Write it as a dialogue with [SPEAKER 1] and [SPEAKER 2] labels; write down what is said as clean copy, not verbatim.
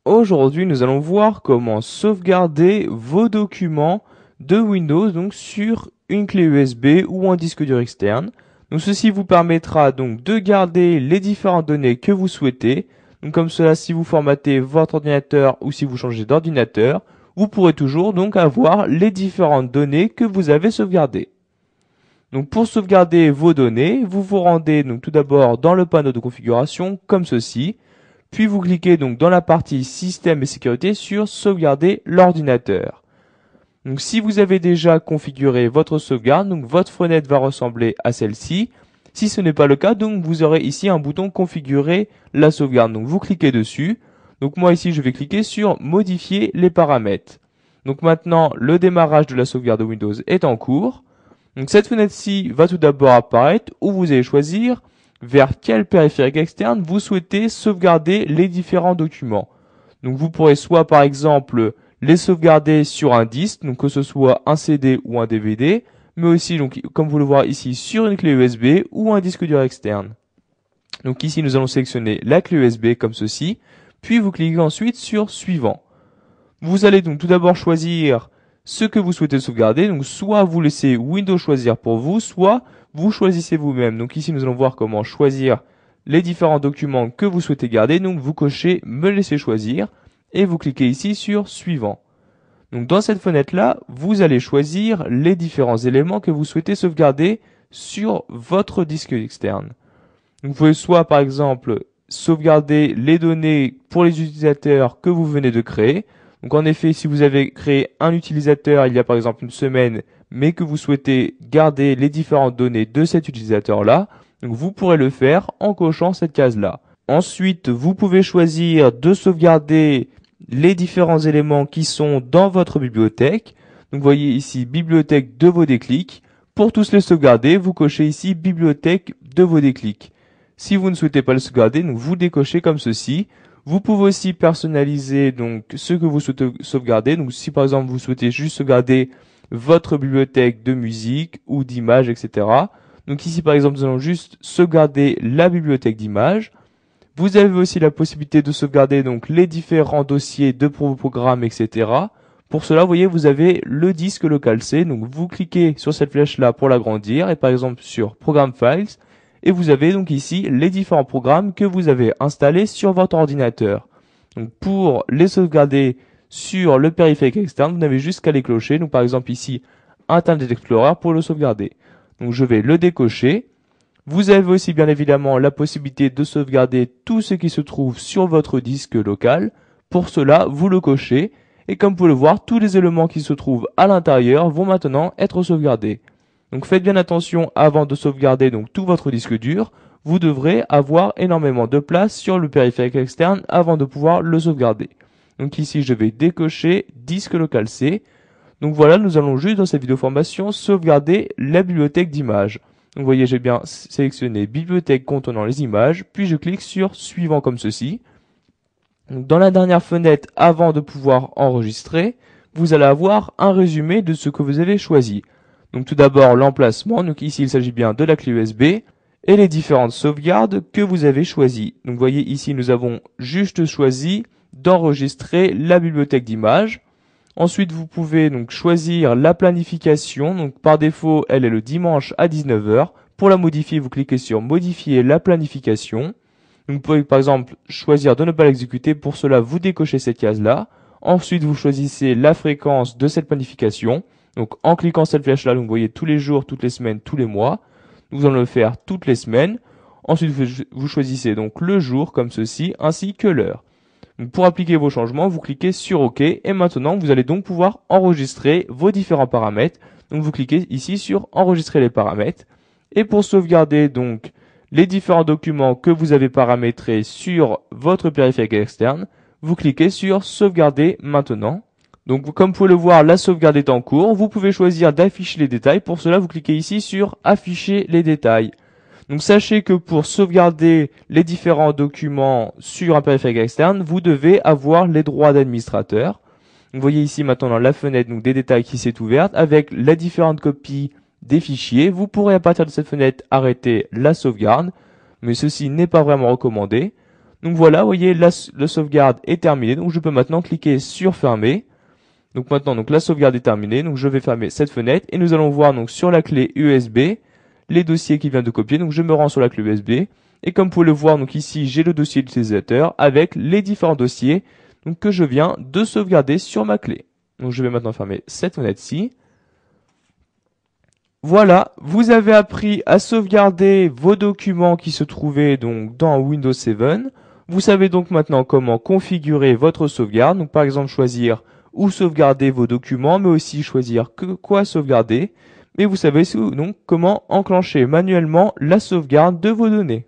[SPEAKER 1] Aujourd'hui, nous allons voir comment sauvegarder vos documents de Windows donc sur une clé USB ou un disque dur externe. Donc ceci vous permettra donc de garder les différentes données que vous souhaitez. Donc comme cela, si vous formatez votre ordinateur ou si vous changez d'ordinateur, vous pourrez toujours donc avoir les différentes données que vous avez sauvegardées. Donc pour sauvegarder vos données, vous vous rendez donc tout d'abord dans le panneau de configuration comme ceci. Puis vous cliquez donc dans la partie système et sécurité sur sauvegarder l'ordinateur. Donc si vous avez déjà configuré votre sauvegarde, donc votre fenêtre va ressembler à celle-ci. Si ce n'est pas le cas, donc vous aurez ici un bouton configurer la sauvegarde. Donc vous cliquez dessus. Donc moi ici je vais cliquer sur modifier les paramètres. Donc maintenant le démarrage de la sauvegarde de Windows est en cours. Donc cette fenêtre-ci va tout d'abord apparaître où vous allez choisir vers quel périphérique externe vous souhaitez sauvegarder les différents documents. Donc vous pourrez soit par exemple les sauvegarder sur un disque, donc que ce soit un CD ou un DVD, mais aussi donc comme vous le voyez ici sur une clé USB ou un disque dur externe. Donc ici nous allons sélectionner la clé USB comme ceci, puis vous cliquez ensuite sur suivant. Vous allez donc tout d'abord choisir ce que vous souhaitez sauvegarder, donc soit vous laissez Windows choisir pour vous, soit vous choisissez vous-même. Donc ici nous allons voir comment choisir les différents documents que vous souhaitez garder. Donc vous cochez me laisser choisir et vous cliquez ici sur suivant. Donc dans cette fenêtre là, vous allez choisir les différents éléments que vous souhaitez sauvegarder sur votre disque externe. Donc vous pouvez soit par exemple sauvegarder les données pour les utilisateurs que vous venez de créer. Donc en effet, si vous avez créé un utilisateur il y a par exemple une semaine, mais que vous souhaitez garder les différentes données de cet utilisateur-là, donc vous pourrez le faire en cochant cette case-là. Ensuite, vous pouvez choisir de sauvegarder les différents éléments qui sont dans votre bibliothèque. Donc vous voyez ici bibliothèque de vos déclics. Pour tous les sauvegarder, vous cochez ici bibliothèque de vos déclics. Si vous ne souhaitez pas le sauvegarder, donc vous décochez comme ceci. Vous pouvez aussi personnaliser donc ce que vous souhaitez sauvegarder. Donc si par exemple vous souhaitez juste sauvegarder votre bibliothèque de musique ou d'images, etc. Donc ici par exemple nous allons juste sauvegarder la bibliothèque d'images. Vous avez aussi la possibilité de sauvegarder donc les différents dossiers de vos programmes, etc. Pour cela, vous voyez, vous avez le disque local C. Donc vous cliquez sur cette flèche là pour l'agrandir et par exemple sur Program Files. Et vous avez donc ici les différents programmes que vous avez installés sur votre ordinateur. Donc pour les sauvegarder sur le périphérique externe, vous n'avez juste qu'à les clocher. Donc par exemple ici, Internet Explorer pour le sauvegarder. Donc je vais le décocher. Vous avez aussi bien évidemment la possibilité de sauvegarder tout ce qui se trouve sur votre disque local. Pour cela, vous le cochez. Et comme vous pouvez le voir, tous les éléments qui se trouvent à l'intérieur vont maintenant être sauvegardés. Donc faites bien attention avant de sauvegarder donc tout votre disque dur. Vous devrez avoir énormément de place sur le périphérique externe avant de pouvoir le sauvegarder. Donc ici je vais décocher disque local C. Donc voilà, nous allons juste dans cette vidéo formation sauvegarder la bibliothèque d'images. Donc vous voyez, j'ai bien sélectionné bibliothèque contenant les images, puis je clique sur suivant comme ceci. Donc dans la dernière fenêtre avant de pouvoir enregistrer, vous allez avoir un résumé de ce que vous avez choisi. Donc tout d'abord l'emplacement, donc ici il s'agit bien de la clé USB, et les différentes sauvegardes que vous avez choisies. Donc vous voyez ici nous avons juste choisi d'enregistrer la bibliothèque d'images. Ensuite vous pouvez donc choisir la planification, donc par défaut elle est le dimanche à 19 h. Pour la modifier vous cliquez sur modifier la planification. Donc, vous pouvez par exemple choisir de ne pas l'exécuter, pour cela vous décochez cette case là. Ensuite vous choisissez la fréquence de cette planification. Donc en cliquant cette flèche là, vous voyez tous les jours, toutes les semaines, tous les mois. Nous allons le faire toutes les semaines. Ensuite vous choisissez donc le jour comme ceci, ainsi que l'heure. Donc, pour appliquer vos changements, vous cliquez sur OK et maintenant vous allez donc pouvoir enregistrer vos différents paramètres. Donc vous cliquez ici sur enregistrer les paramètres. Et pour sauvegarder donc les différents documents que vous avez paramétrés sur votre périphérique externe, vous cliquez sur sauvegarder maintenant. Donc comme vous pouvez le voir, la sauvegarde est en cours. Vous pouvez choisir d'afficher les détails. Pour cela, vous cliquez ici sur afficher les détails. Donc sachez que pour sauvegarder les différents documents sur un périphérique externe, vous devez avoir les droits d'administrateur. Vous voyez ici maintenant dans la fenêtre donc, des détails qui s'est ouverte avec les différentes copies des fichiers. Vous pourrez à partir de cette fenêtre arrêter la sauvegarde, mais ceci n'est pas vraiment recommandé. Donc voilà, vous voyez, la sauvegarde est terminée. Donc je peux maintenant cliquer sur fermer. Donc maintenant, donc la sauvegarde est terminée. Donc je vais fermer cette fenêtre et nous allons voir donc sur la clé USB les dossiers qu'il vient de copier. Donc je me rends sur la clé USB et comme vous pouvez le voir, donc ici j'ai le dossier d'utilisateur avec les différents dossiers donc que je viens de sauvegarder sur ma clé. Donc je vais maintenant fermer cette fenêtre-ci. Voilà, vous avez appris à sauvegarder vos documents qui se trouvaient donc dans Windows 7. Vous savez donc maintenant comment configurer votre sauvegarde. Donc par exemple choisir où sauvegarder vos documents, mais aussi choisir quoi sauvegarder. Et vous savez donc comment enclencher manuellement la sauvegarde de vos données.